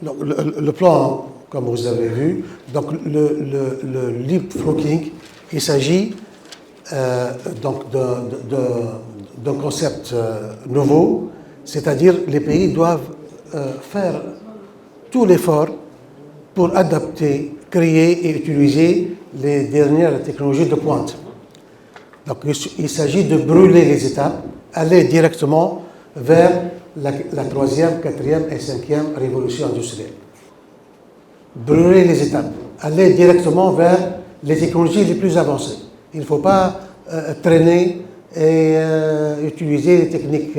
Donc, le plan, comme vous avez vu, donc le leapfrogging, il s'agit donc d'un concept nouveau, c'est-à-dire les pays doivent faire tout l'effort pour adapter, créer et utiliser les dernières technologies de pointe. Donc il s'agit de brûler les étapes, aller directement vers la troisième, quatrième et cinquième révolution industrielle. Brûler les étapes, aller directement vers les technologies les plus avancées. Il ne faut pas traîner et utiliser les techniques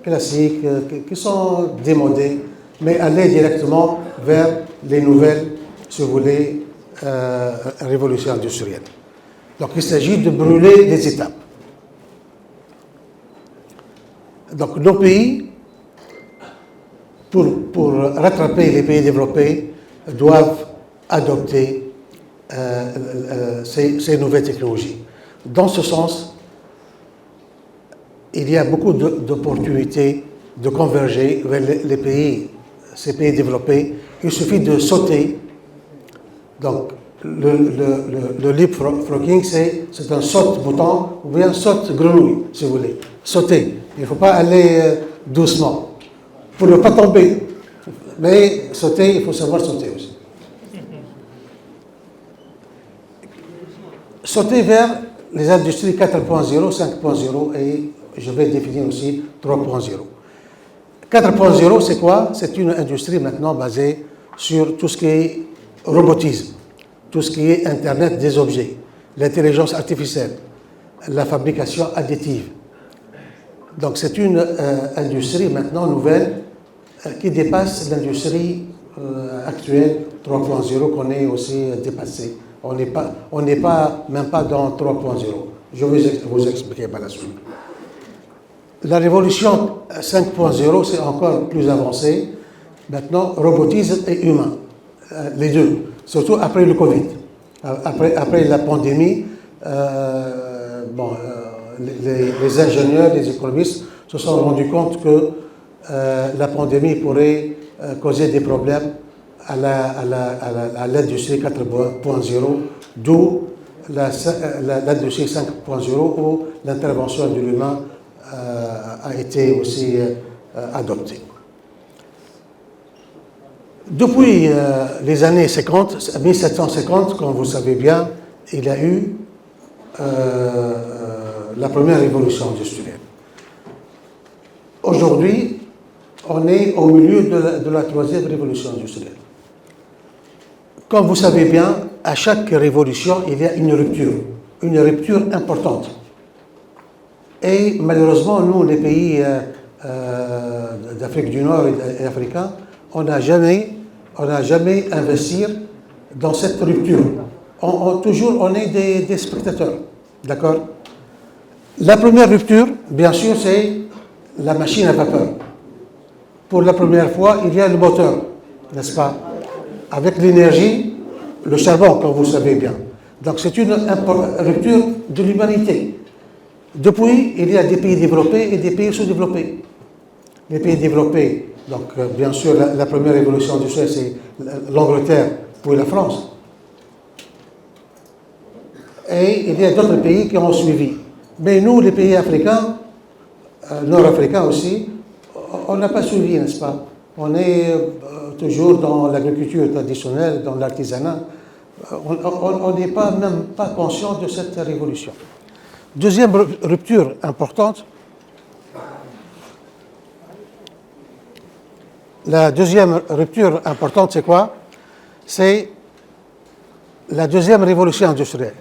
classiques qui sont démodées, mais aller directement vers les nouvelles, si vous voulez, révolutions industrielles. Donc il s'agit de brûler les étapes. Donc nos pays, pour rattraper les pays développés, doivent adopter ces nouvelles technologies. Dans ce sens, il y a beaucoup d'opportunités de converger vers les pays, ces pays développés. Il suffit de sauter. Donc, le leapfrogging, c'est un saute-bouton ou bien saute-grenouille, si vous voulez. Sauter. Il ne faut pas aller doucement pour ne pas tomber. Mais sauter, il faut savoir sauter aussi. Sauter vers les industries 4.0, 5.0 et je vais définir aussi 3.0. 4.0, c'est quoi? C'est une industrie maintenant basée sur tout ce qui est robotisme, tout ce qui est Internet des objets, l'intelligence artificielle, la fabrication additive. Donc c'est une industrie maintenant nouvelle qui dépasse l'industrie actuelle 3.0 qu'on est aussi dépassé. On n'est pas même pas dans 3.0. Je vais vous expliquer par la suite. La révolution 5.0, c'est encore plus avancé. Maintenant, robotisme et humain, les deux, surtout après le Covid. Après la pandémie, les ingénieurs, les économistes se sont rendus compte que la pandémie pourrait causer des problèmes à l'industrie 4.0, d'où l'industrie 5.0 où l'intervention de l'humain a été aussi adoptée. Depuis les années 50, 1750, comme vous savez bien, il y a eu la première révolution industrielle. Aujourd'hui, on est au milieu de la troisième révolution industrielle. Comme vous savez bien, à chaque révolution, il y a une rupture importante. Et malheureusement, nous, les pays d'Afrique du Nord et africains, on n'a jamais investi dans cette rupture. Toujours, on est des spectateurs, d'accord? La première rupture, bien sûr, c'est la machine à vapeur. Pour la première fois, il y a le moteur, n'est-ce pas? Avec l'énergie, le charbon, comme vous savez bien. Donc c'est une rupture de l'humanité. Depuis, il y a des pays développés et des pays sous-développés. Les pays développés, donc bien sûr, la première révolution industrielle, c'est l'Angleterre puis la France. Et il y a d'autres pays qui ont suivi. Mais nous, les pays africains, nord-africains aussi, on n'a pas suivi, n'est-ce pas? On est toujours dans l'agriculture traditionnelle, dans l'artisanat. On n'est même pas conscient de cette révolution. Deuxième rupture importante. La deuxième rupture importante, c'est quoi? C'est la deuxième révolution industrielle,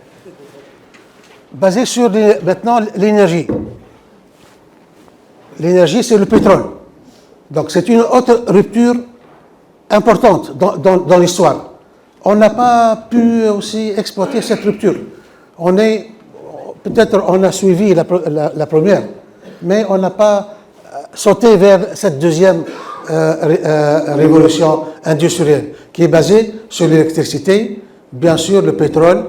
basée sur maintenant l'énergie. L'énergie, c'est le pétrole. Donc c'est une autre rupture importante dans l'histoire. On n'a pas pu aussi exploiter cette rupture. Peut-être on a suivi la première, mais on n'a pas sauté vers cette deuxième révolution industrielle, qui est basée sur l'électricité, bien sûr le pétrole.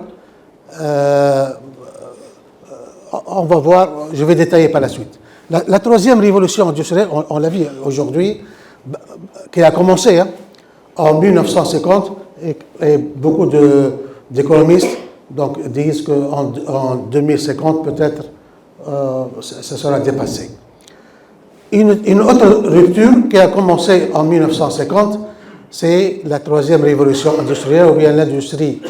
On va voir, je vais détailler par la suite. La troisième révolution industrielle, on l'a vu aujourd'hui, qui a commencé en 1950, et beaucoup d'économistes disent qu'en 2050, peut-être, ça sera dépassé. Une autre rupture qui a commencé en 1950, c'est la troisième révolution industrielle, ou bien l'industrie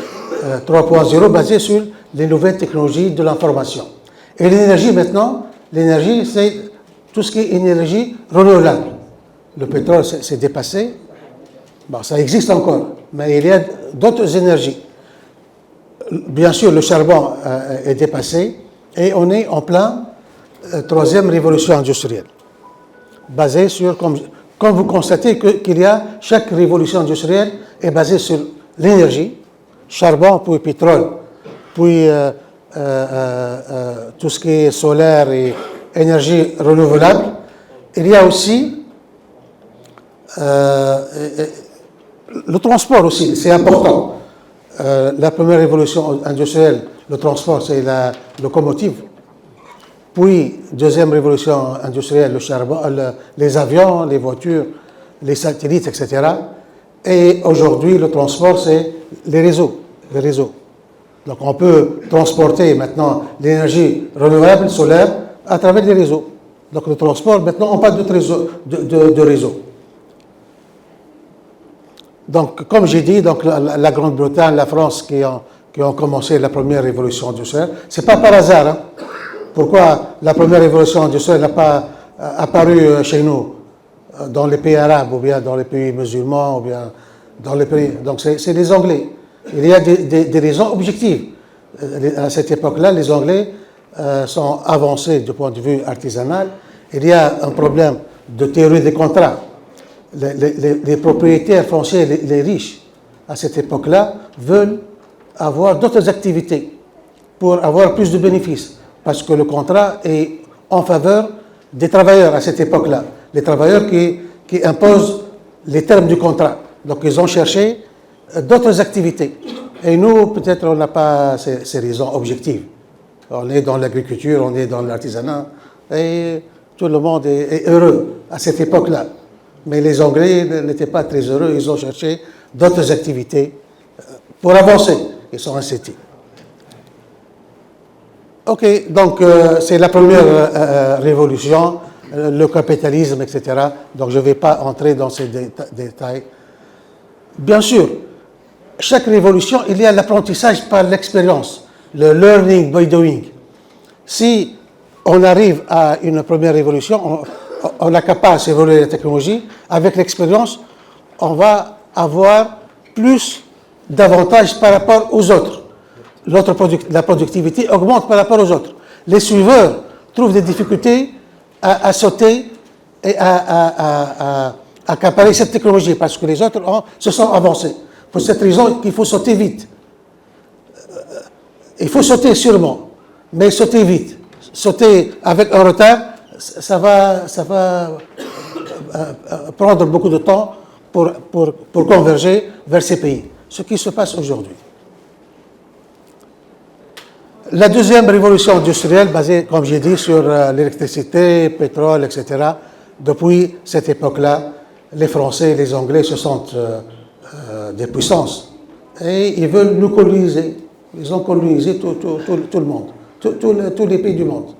3.0, basée sur les nouvelles technologies de l'information. Et l'énergie maintenant, l'énergie, c'est tout ce qui est énergie renouvelable. Le pétrole, c'est dépassé. Bon, ça existe encore, mais il y a d'autres énergies. Bien sûr, le charbon est dépassé, et on est en plein troisième révolution industrielle, basée sur, comme vous constatez qu'il y a, chaque révolution industrielle est basée sur l'énergie, charbon, puis pétrole, puis tout ce qui est solaire et énergie renouvelable. Il y a aussi le transport aussi, c'est important. La première révolution industrielle, le transport, c'est la locomotive. Puis, deuxième révolution industrielle, le charbon, les avions, les voitures, les satellites, etc. Et aujourd'hui, le transport, c'est les réseaux. Les réseaux. Donc, on peut transporter maintenant l'énergie renouvelable solaire à travers les réseaux. Donc, le transport, maintenant, on parle de réseau. Donc, comme j'ai dit, donc, la Grande-Bretagne, la France qui ont commencé la première révolution industrielle, ce n'est pas par hasard. Pourquoi la première révolution industrielle n'a pas apparu chez nous, dans les pays arabes, ou bien dans les pays musulmans, ou bien dans les pays... Donc, c'est les Anglais. Il y a des raisons objectives. À cette époque-là, les Anglais sont avancés du point de vue artisanal. Il y a un problème de théorie des contrats. Les propriétaires fonciers, les riches, à cette époque-là, veulent avoir d'autres activités pour avoir plus de bénéfices. Parce que le contrat est en faveur des travailleurs à cette époque-là. Les travailleurs qui imposent les termes du contrat. Donc, ils ont cherché d'autres activités. Et nous, peut-être, on n'a pas ces raisons objectives. On est dans l'agriculture, on est dans l'artisanat, et tout le monde est heureux à cette époque-là. Mais les Anglais n'étaient pas très heureux, ils ont cherché d'autres activités pour avancer. Ils sont incités. OK, donc c'est la première révolution, le capitalisme, etc. Donc je ne vais pas entrer dans ces détails. Bien sûr, chaque révolution, il y a l'apprentissage par l'expérience, le learning by doing. Si on arrive à une première révolution, on est capable d'évoluer la technologie, avec l'expérience, on va avoir plus d'avantages par rapport aux autres. La productivité augmente par rapport aux autres. Les suiveurs trouvent des difficultés à sauter et à accaparer cette technologie parce que les autres se sont avancés. Pour cette raison qu'il faut sauter vite. Il faut sauter sûrement, mais sauter vite. Sauter avec un retard, ça va prendre beaucoup de temps pour converger vers ces pays. Ce qui se passe aujourd'hui. La deuxième révolution industrielle, basée, comme j'ai dit, sur l'électricité, le pétrole, etc., depuis cette époque-là, les Français et les Anglais se sentent des puissances et ils veulent nous coloniser. Ils ont colonisé tout le monde, tous les pays du monde.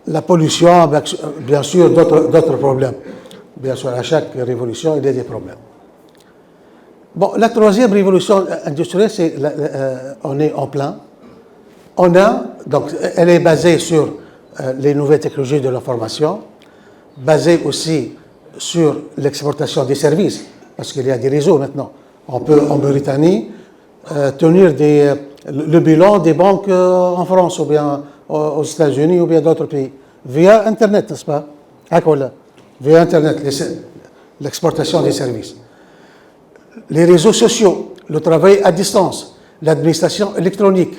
La pollution, bien sûr, d'autres problèmes. Bien sûr, à chaque révolution, il y a des problèmes. Bon, la troisième révolution industrielle, on est en plein. Donc, elle est basée sur les nouvelles technologies de l'information, basée aussi sur l'exportation des services, parce qu'il y a des réseaux maintenant. On peut, en Mauritanie, tenir le bilan des banques en France, ou bien aux États-Unis, ou bien d'autres pays, via Internet, n'est-ce pas? Via Internet, l'exportation des services. Les réseaux sociaux, le travail à distance, l'administration électronique,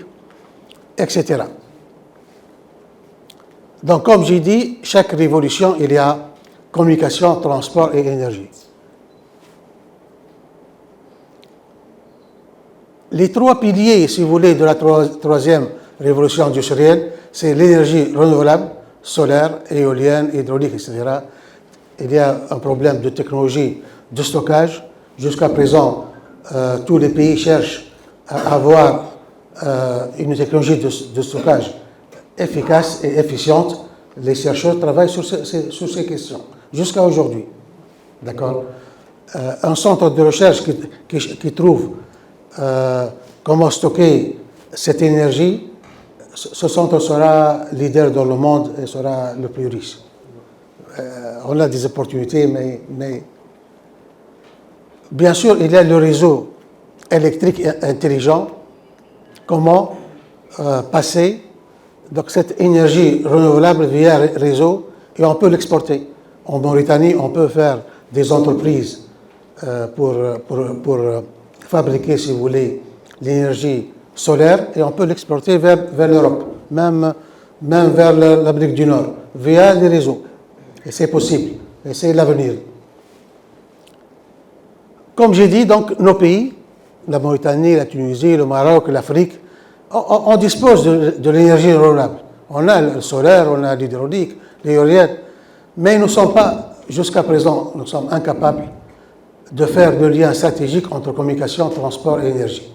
etc. Donc, comme j'ai dit, chaque révolution, il y a communication, transport et énergie. Les trois piliers, si vous voulez, de la troisième révolution industrielle, c'est l'énergie renouvelable, solaire, éolienne, hydraulique, etc. Il y a un problème de technologie de stockage. Jusqu'à présent, tous les pays cherchent à avoir une technologie de stockage efficace et efficiente. Les chercheurs travaillent sur ces questions jusqu'à aujourd'hui. D'accord. Un centre de recherche qui trouve comment stocker cette énergie, ce centre sera leader dans le monde et sera le plus riche. On a des opportunités, mais bien sûr, il y a le réseau électrique intelligent. Comment passer donc, cette énergie renouvelable via réseau et on peut l'exporter. En Mauritanie, on peut faire des entreprises pour fabriquer, si vous voulez, l'énergie solaire et on peut l'exporter vers l'Europe, même vers l'Amérique du Nord, via les réseaux. Et c'est possible, et c'est l'avenir. Comme j'ai dit, donc, nos pays, la Mauritanie, la Tunisie, le Maroc, l'Afrique, on dispose de l'énergie renouvelable. On a le solaire, on a l'hydraulique, l'éolienne, mais nous ne sommes pas, jusqu'à présent, nous sommes incapables de faire le lien stratégique entre communication, transport et énergie.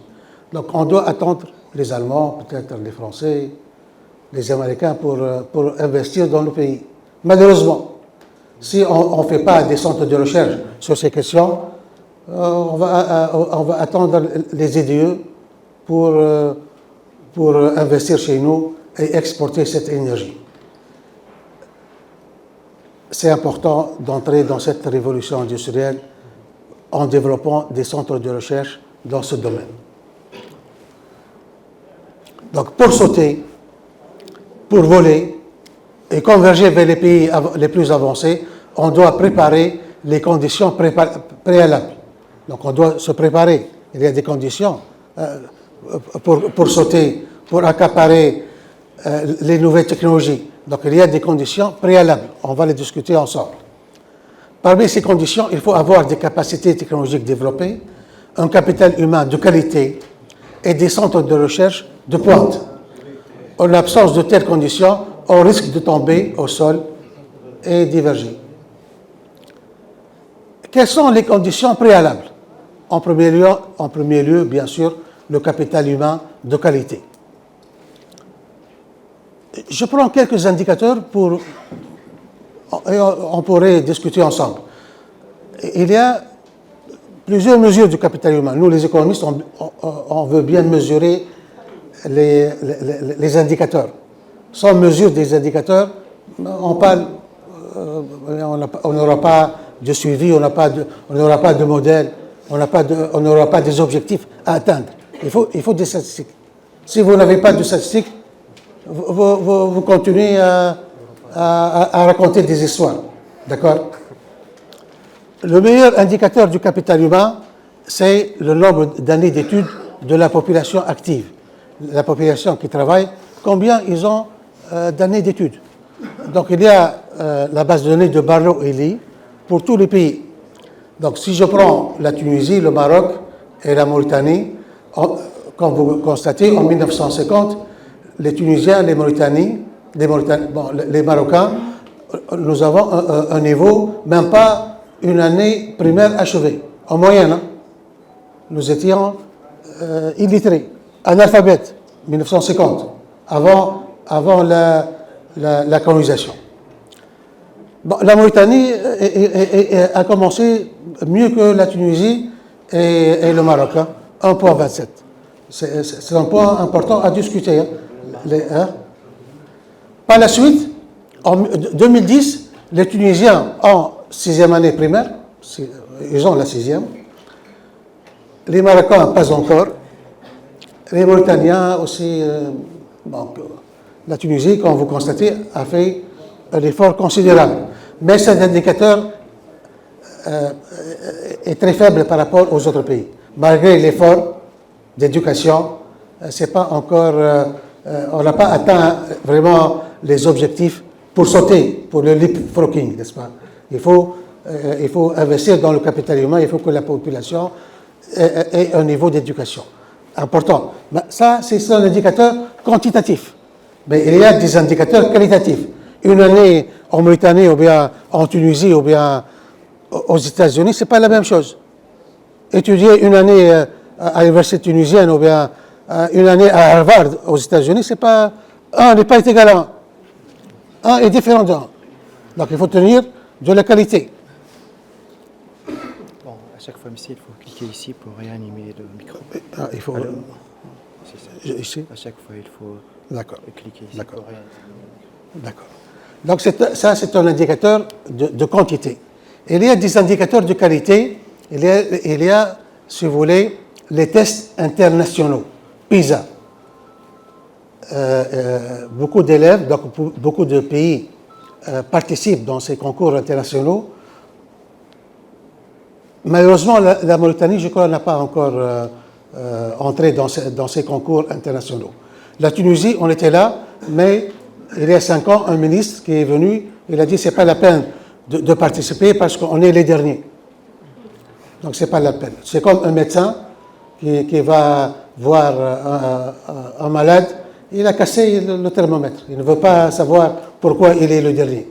Donc on doit attendre les Allemands, peut-être les Français, les Américains pour investir dans le pays. Malheureusement, si on ne fait pas des centres de recherche sur ces questions, on va attendre les IDE pour investir chez nous et exporter cette énergie. C'est important d'entrer dans cette révolution industrielle en développant des centres de recherche dans ce domaine. Donc, pour sauter, pour voler et converger vers les pays les plus avancés, on doit préparer les conditions préalables. Donc, on doit se préparer. Il y a des conditions pour sauter, pour accaparer les nouvelles technologies. Donc, il y a des conditions préalables. On va les discuter ensemble. Parmi ces conditions, il faut avoir des capacités technologiques développées, un capital humain de qualité et des centres de recherche de pointe. En l'absence de telles conditions, on risque de tomber au sol et diverger. Quelles sont les conditions préalables? En premier lieu, bien sûr, le capital humain de qualité. Je prends quelques indicateurs et on pourrait discuter ensemble. Il y a plusieurs mesures du capital humain. Nous, les économistes, on veut bien mesurer les indicateurs. Sans mesure des indicateurs, on n'aura pas de suivi, on n'aura pas de modèle, on n'aura pas des objectifs à atteindre. Il faut des statistiques. Si vous n'avez pas de statistiques, vous continuez à raconter des histoires. D'accord? Le meilleur indicateur du capital humain, c'est le nombre d'années d'études de la population active. La population qui travaille, combien ils ont d'années d'études. Donc, il y a la base de données de Barlow-Ely pour tous les pays. Donc, si je prends la Tunisie, le Maroc et la Mauritanie, comme vous constatez, en 1950, les Tunisiens, les Marocains, nous avons un niveau, même pas une année primaire achevée. En moyenne, hein, nous étions illettrés, analphabètes, 1950, avant la colonisation. Bon, la Mauritanie a commencé mieux que la Tunisie et le Maroc, hein, 1,27. C'est un point important à discuter. Hein. Par la suite, en 2010, les Tunisiens en 6e année primaire, ils ont la 6e, les Marocains pas encore, les Mauritaniens aussi. La Tunisie, comme vous constatez, a fait un effort considérable. Mais cet indicateur est très faible par rapport aux autres pays. Malgré l'effort d'éducation, c'est pas encore, on n'a pas atteint vraiment les objectifs pour sauter, pour le leapfrogging, n'est-ce pas? Il faut investir dans le capital humain, il faut que la population ait un niveau d'éducation important. Ben, ça, c'est un indicateur quantitatif. Mais il y a des indicateurs qualitatifs. une année en Mauritanie ou bien en Tunisie ou bien aux États-Unis, ce n'est pas la même chose. Étudier une année à l'université tunisienne ou bien une année à Harvard aux États-Unis, c'est pas un n'est pas égal à un. Un est différent d'un. Donc il faut tenir de la qualité. Bon, à chaque fois, monsieur, il faut cliquer ici pour réanimer le micro. Il faut. Alors, c'est ça. Ici. À chaque fois, il faut cliquer ici D'accord. pour réanimer. D'accord. Donc ça, c'est un indicateur de quantité. Il y a des indicateurs de qualité. Il y a, si vous voulez, les tests internationaux, PISA. Beaucoup d'élèves, donc beaucoup de pays participent dans ces concours internationaux. Malheureusement, la Mauritanie, je crois, n'a pas encore entré dans ces concours internationaux. La Tunisie, on était là, mais il y a 5 ans, un ministre qui est venu, il a dit que ce n'est pas la peine de participer parce qu'on est les derniers. Donc, ce n'est pas la peine. C'est comme un médecin qui va voir un malade, il a cassé le thermomètre. Il ne veut pas savoir pourquoi il est le dernier.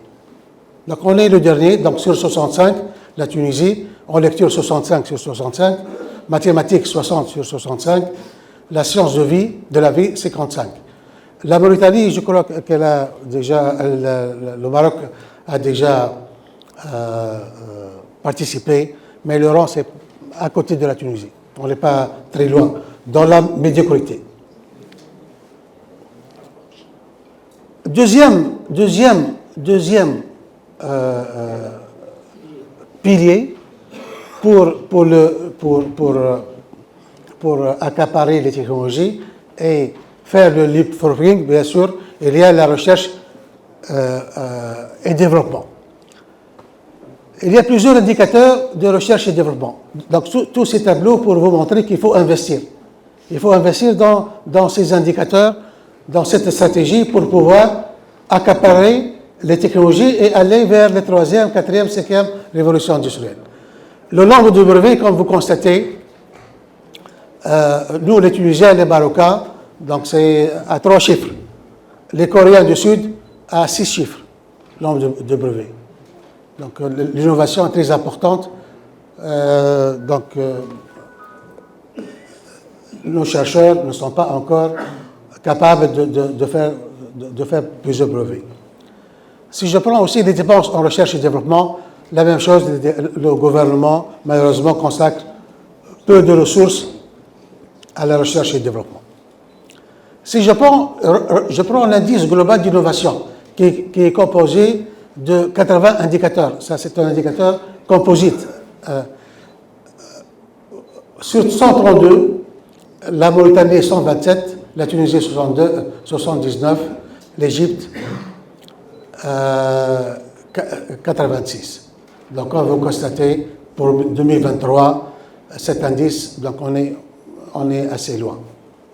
Donc, on est le dernier. Donc, sur 65, la Tunisie, en lecture 65 sur 65, mathématiques 60 sur 65, la science de la vie 55. La Mauritanie, je crois qu'elle a déjà, le Maroc a déjà participé, mais le rang, c'est à côté de la Tunisie. On n'est pas très loin, dans la médiocrité. Deuxième pilier pour accaparer les technologies et faire le leapfrogging, bien sûr, il y a la recherche et développement. Il y a plusieurs indicateurs de recherche et développement. Donc, tous ces tableaux pour vous montrer qu'il faut investir. Il faut investir dans ces indicateurs, dans cette stratégie pour pouvoir accaparer les technologies et aller vers la 3e, 4e, 5e révolution industrielle. Le nombre de brevets, comme vous constatez, nous, les Tunisiens, les Marocains, donc c'est à 3 chiffres. Les Coréens du Sud, à 6 chiffres, le nombre de brevets. Donc l'innovation est très importante. Nos chercheurs ne sont pas encore capables de faire plusieurs brevets. Si je prends aussi les dépenses en recherche et développement, la même chose, le gouvernement, malheureusement, consacre peu de ressources à la recherche et le développement. Si je prends l'indice global d'innovation, qui est composé de 80 indicateurs, ça c'est un indicateur composite. Sur 132, la Mauritanie 127, la Tunisie 79, l'Égypte 86. Donc, comme vous constatez, pour 2023, cet indice, donc on est assez loin,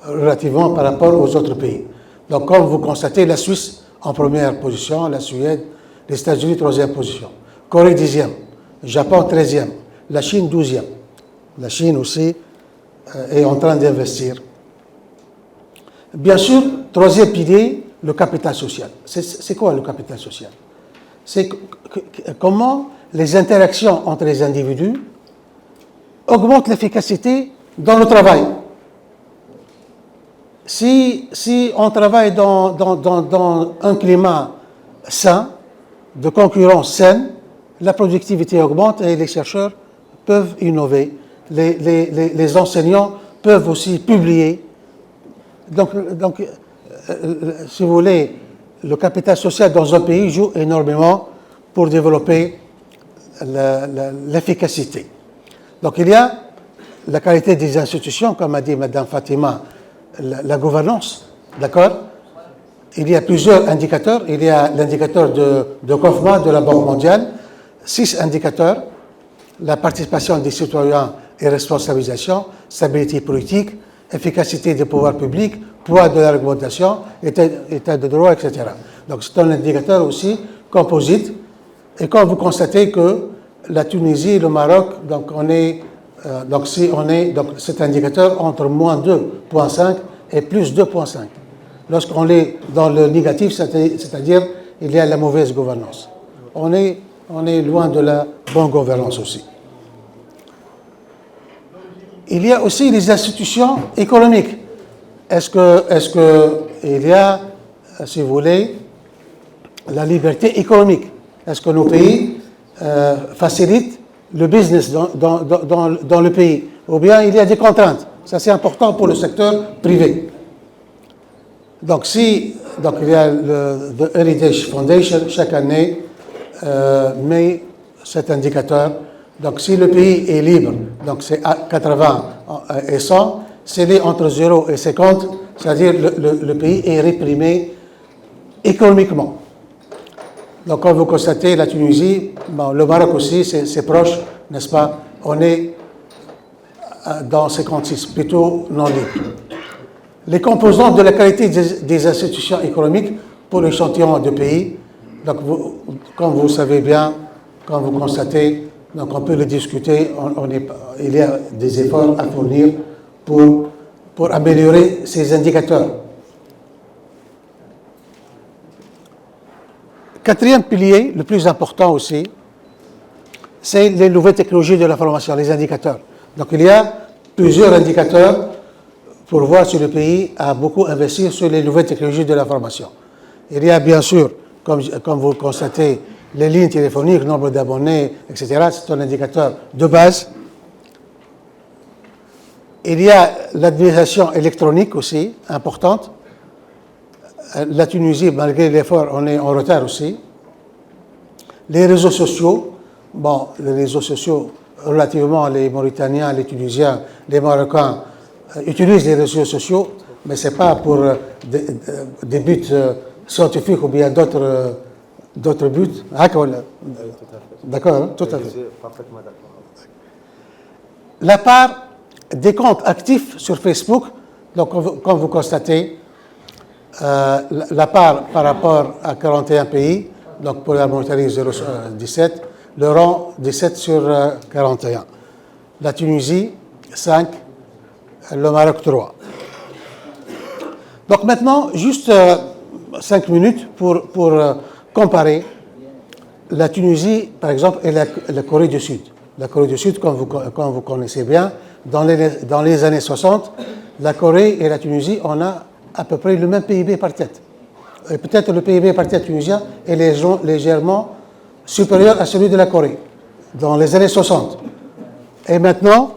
relativement par rapport aux autres pays. Donc, comme vous constatez, la Suisse en première position, la Suède, les États-Unis 3e position, Corée 10e, Japon 13e, la Chine 12e. La Chine aussi est en train d'investir. Bien sûr, 3e pilier, le capital social. C'est quoi le capital social? C'est comment les interactions entre les individus augmentent l'efficacité dans le travail. Si on travaille dans un climat sain, de concurrence saine, la productivité augmente et les chercheurs peuvent innover. Les enseignants peuvent aussi publier. Donc, si vous voulez, le capital social dans un pays joue énormément pour développer l'efficacité. Donc, il y a la qualité des institutions, comme a dit Mme Fatima, la gouvernance, d'accord? Il y a plusieurs indicateurs. Il y a l'indicateur de Kaufmann de la Banque mondiale, 6 indicateurs, la participation des citoyens et responsabilisation, stabilité politique, efficacité des pouvoirs publics, poids de la réglementation, état de droit, etc. Donc c'est un indicateur aussi composite. Et quand vous constatez que la Tunisie et le Maroc, donc cet indicateur entre moins 2,5 et plus 2,5. Lorsqu'on est dans le négatif, c'est-à-dire il y a la mauvaise gouvernance. On est loin de la bonne gouvernance aussi. Il y a aussi les institutions économiques. Est-ce que il y a, si vous voulez, la liberté économique? Est-ce que nos pays facilitent le business dans le pays? Ou bien il y a des contraintes? Ça, c'est important pour le secteur privé. Donc, il y a le Heritage Foundation, chaque année, met cet indicateur. Donc, si le pays est libre, donc c'est à 80 et 100, s'il est entre 0 et 50, c'est-à-dire le pays est réprimé économiquement. Donc, comme vous constatez, la Tunisie, bon, le Maroc aussi, c'est proche, n'est-ce pas? On est dans 56, plutôt non libre. Les composantes de la qualité des institutions économiques pour l'échantillon de pays, donc comme vous savez bien, quand vous constatez, donc on peut le discuter, il y a des efforts à fournir pour améliorer ces indicateurs. Quatrième pilier, le plus important aussi, c'est les nouvelles technologies de l'information, les indicateurs. Donc il y a plusieurs indicateurs pour voir si le pays a beaucoup investi sur les nouvelles technologies de l'information. Il y a bien sûr, comme vous le constatez, les lignes téléphoniques, nombre d'abonnés, etc. C'est un indicateur de base. Il y a l'administration électronique aussi, importante. La Tunisie, malgré l'effort, on est en retard aussi. Les réseaux sociaux, bon, les réseaux sociaux, relativement les Mauritaniens, les Tunisiens, les Marocains utilisent les réseaux sociaux, mais ce n'est pas pour des buts scientifiques ou bien d'autres buts. D'accord, hein? Tout à fait. Parfaitement d'accord. La part des comptes actifs sur Facebook, donc comme vous constatez, la part par rapport à 41 pays, donc pour la Mauritanie 0,17, le rang 17 sur 41. La Tunisie 5, le Maroc 3. Donc maintenant, juste 5 minutes pour comparer la Tunisie, par exemple, et la Corée du Sud. La Corée du Sud, comme vous connaissez bien, dans les années 60, la Corée et la Tunisie, on a à peu près le même PIB par tête. Et peut-être le PIB par tête tunisien est légèrement supérieur à celui de la Corée, dans les années 60. Et maintenant,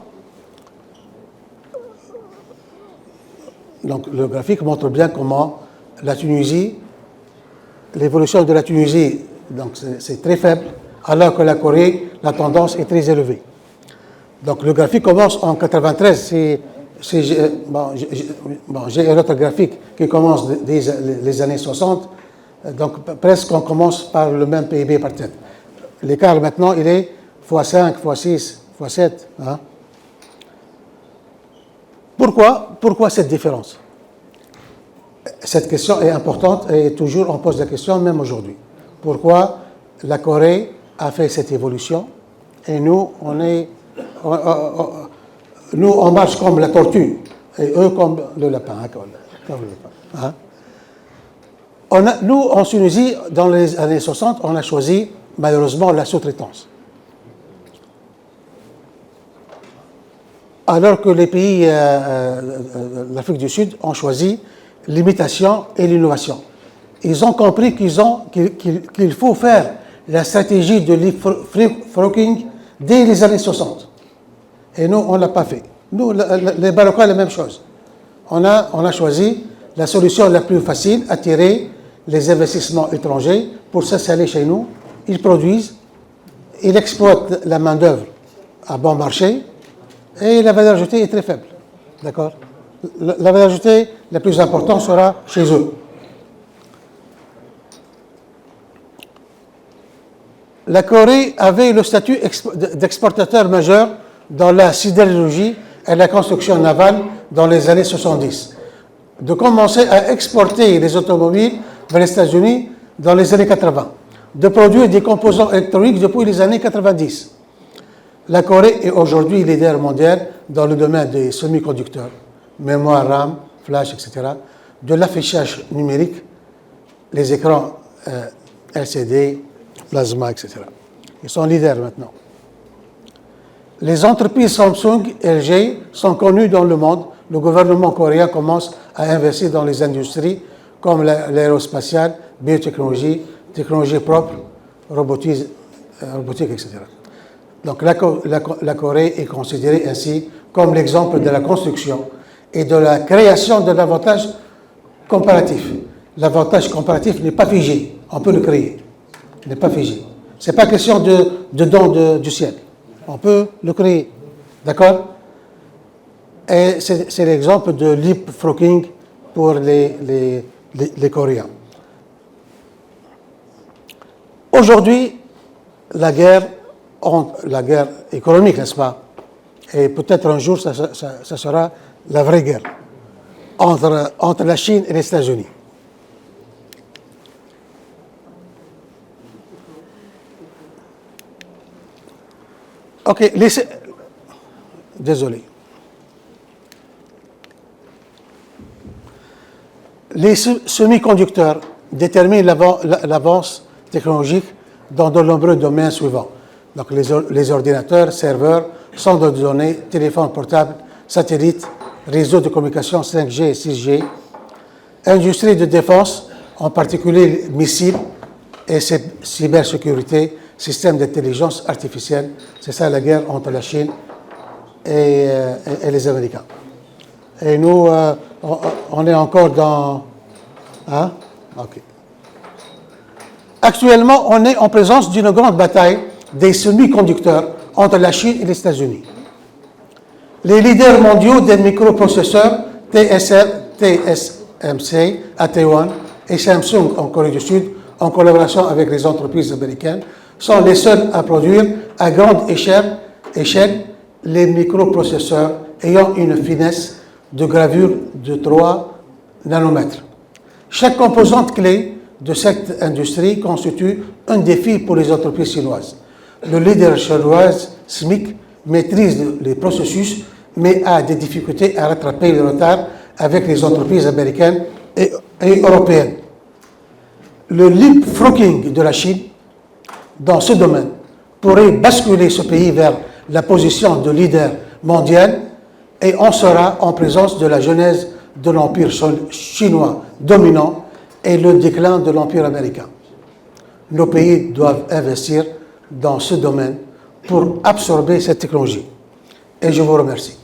donc le graphique montre bien comment la Tunisie, l'évolution de la Tunisie, donc c'est très faible, alors que la Corée, la tendance est très élevée. Donc le graphique commence en 93. J'ai un autre graphique qui commence dès les années 60. Donc presque on commence par le même PIB par tête. L'écart maintenant, il est x5, x6, x7. Hein. Pourquoi cette différence? Cette question est importante et toujours on pose la question, même aujourd'hui. Pourquoi la Corée a fait cette évolution et nous, on marche comme la tortue et eux comme le lapin. Hein. Nous, en Tunisie, dans les années 60, on a choisi malheureusement la sous-traitance. Alors que les pays d'Afrique du Sud ont choisi l'imitation et l'innovation. Ils ont compris qu'il faut faire la stratégie de leapfrogging dès les années 60. Et nous, on ne l'a pas fait. Nous, les Marocains, la même chose. On a choisi la solution la plus facile, attirer les investissements étrangers pour s'installer chez nous. Ils produisent, ils exploitent la main-d'œuvre à bon marché et la valeur ajoutée est très faible. D'accord? La valeur ajoutée la plus importante sera chez eux. La Corée avait le statut d'exportateur majeur dans la sidérurgie et la construction navale dans les années 70. De commencer à exporter les automobiles vers les États-Unis dans les années 80. De produire des composants électroniques depuis les années 90. La Corée est aujourd'hui leader mondial dans le domaine des semi-conducteurs, mémoire RAM, flash, etc., de l'affichage numérique, les écrans LCD, plasma, etc. Ils sont leaders maintenant. Les entreprises Samsung et LG sont connues dans le monde. Le gouvernement coréen commence à investir dans les industries comme l'aérospatiale, biotechnologie, technologie propre, robotique, etc. Donc la Corée est considérée ainsi comme l'exemple de la construction et de la création de l'avantage comparatif. L'avantage comparatif n'est pas figé, on peut le créer, il n'est pas figé. Ce n'est pas question de don du ciel, on peut le créer, d'accord? Et c'est l'exemple de leapfrogging pour les Coréens. Aujourd'hui, la guerre économique, n'est-ce pas? Et peut-être un jour, ça sera la vraie guerre entre la Chine et les États-Unis. Ok, désolé. Les semi-conducteurs déterminent l'avance technologique dans de nombreux domaines suivants. Donc les ordinateurs, serveurs, centres de données, téléphones portables, satellites, réseaux de communication 5G et 6G, industrie de défense, en particulier missiles et cybersécurité, systèmes d'intelligence artificielle. C'est ça la guerre entre la Chine et les Américains. Et nous, on est encore dans... Hein? OK. Actuellement, on est en présence d'une grande bataille des semi-conducteurs entre la Chine et les États-Unis. Les leaders mondiaux des microprocesseurs TSMC à Taïwan et Samsung en Corée du Sud, en collaboration avec les entreprises américaines, sont les seuls à produire à grande échelle les microprocesseurs ayant une finesse de gravure de 3 nanomètres. Chaque composante clé de cette industrie constitue un défi pour les entreprises chinoises. Le leader chinois, SMIC, maîtrise les processus, mais a des difficultés à rattraper le retard avec les entreprises américaines et européennes. Le leapfrogging de la Chine dans ce domaine pourrait basculer ce pays vers la position de leader mondial et on sera en présence de la genèse de l'empire chinois dominant et le déclin de l'empire américain. Nos pays doivent investir dans ce domaine pour absorber cette technologie. Et je vous remercie.